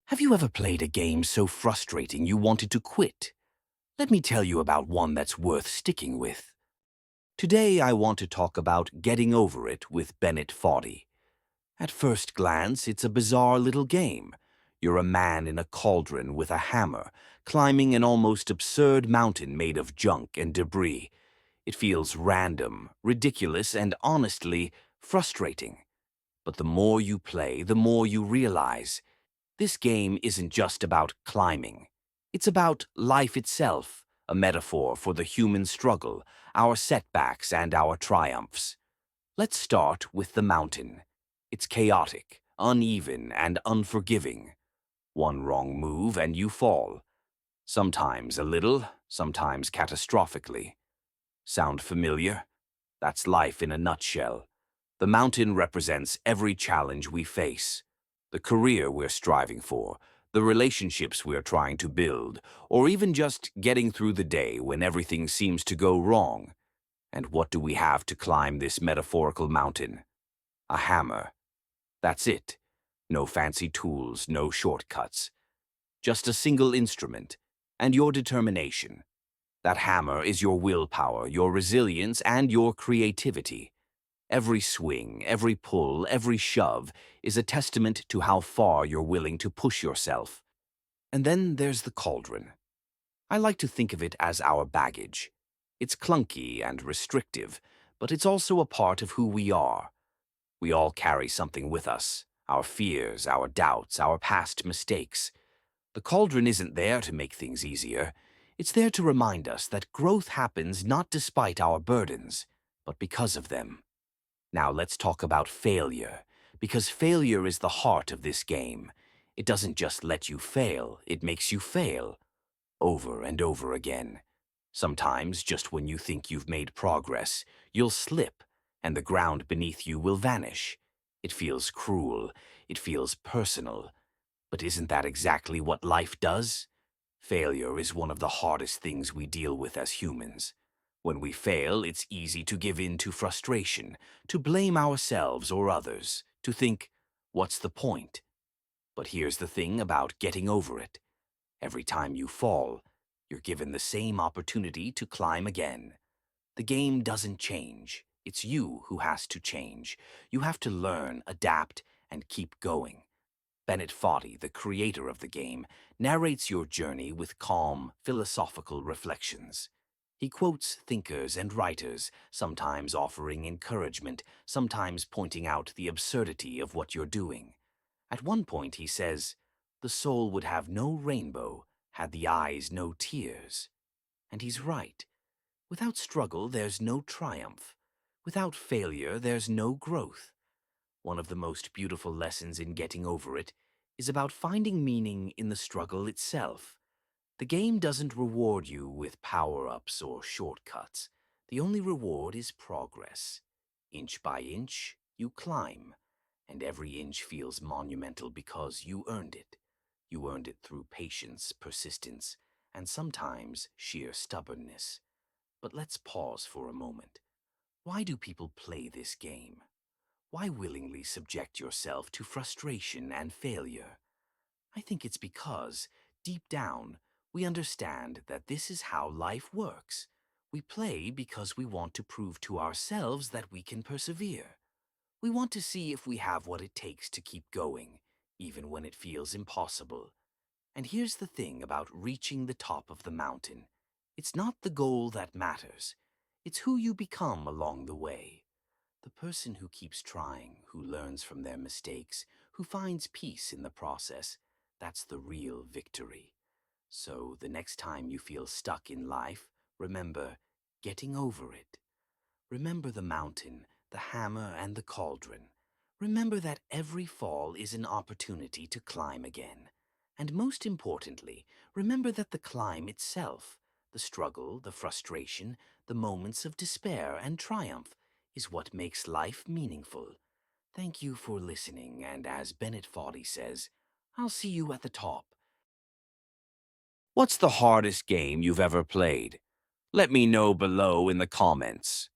Have you ever played a game so frustrating you wanted to quit? Let me tell you about one that's worth sticking with. Today I want to talk about Getting Over It with Bennett Foddy. At first glance, it's a bizarre little game. You're a man in a cauldron with a hammer, climbing an almost absurd mountain made of junk and debris. It feels random, ridiculous, and honestly frustrating. But the more you play, the more you realize this game isn't just about climbing. It's about life itself, a metaphor for the human struggle, our setbacks and our triumphs. Let's start with the mountain. It's chaotic, uneven, and unforgiving. One wrong move and you fall. Sometimes a little, sometimes catastrophically. Sound familiar? That's life in a nutshell. The mountain represents every challenge we face. The career we're striving for, the relationships we're trying to build, or even just getting through the day when everything seems to go wrong. And what do we have to climb this metaphorical mountain? A hammer. That's it. No fancy tools, no shortcuts. Just a single instrument, and your determination. That hammer is your willpower, your resilience, and your creativity. Every swing, every pull, every shove is a testament to how far you're willing to push yourself. And then there's the cauldron. I like to think of it as our baggage. It's clunky and restrictive, but it's also a part of who we are. We all carry something with us, our fears, our doubts, our past mistakes. The cauldron isn't there to make things easier. It's there to remind us that growth happens not despite our burdens, but because of them. Now let's talk about failure, because failure is the heart of this game. It doesn't just let you fail, it makes you fail, over and over again. Sometimes, just when you think you've made progress, you'll slip, and the ground beneath you will vanish. It feels cruel, it feels personal. But isn't that exactly what life does? Failure is one of the hardest things we deal with as humans. When we fail, it's easy to give in to frustration, to blame ourselves or others, to think, what's the point? But here's the thing about getting over it. Every time you fall, you're given the same opportunity to climb again. The game doesn't change. It's you who has to change. You have to learn, adapt, and keep going. Bennett Foddy, the creator of the game, narrates your journey with calm, philosophical reflections. He quotes thinkers and writers, sometimes offering encouragement, sometimes pointing out the absurdity of what you're doing. At one point he says, "The soul would have no rainbow, had the eyes no tears." And he's right. Without struggle, there's no triumph. Without failure, there's no growth. One of the most beautiful lessons in getting over it is about finding meaning in the struggle itself. The game doesn't reward you with power-ups or shortcuts. The only reward is progress. Inch by inch, you climb, and every inch feels monumental because you earned it. You earned it through patience, persistence, and sometimes sheer stubbornness. But let's pause for a moment. Why do people play this game? Why willingly subject yourself to frustration and failure? I think it's because, deep down, we understand that this is how life works. We play because we want to prove to ourselves that we can persevere. We want to see if we have what it takes to keep going, even when it feels impossible. And here's the thing about reaching the top of the mountain. It's not the goal that matters. It's who you become along the way. The person who keeps trying, who learns from their mistakes, who finds peace in the process, that's the real victory. So the next time you feel stuck in life, remember getting over it. Remember the mountain, the hammer, and the cauldron. Remember that every fall is an opportunity to climb again. And most importantly, remember that the climb itself, the struggle, the frustration, the moments of despair and triumph, is what makes life meaningful. Thank you for listening, and as Bennett Foddy says, I'll see you at the top. What's the hardest game you've ever played? Let me know below in the comments.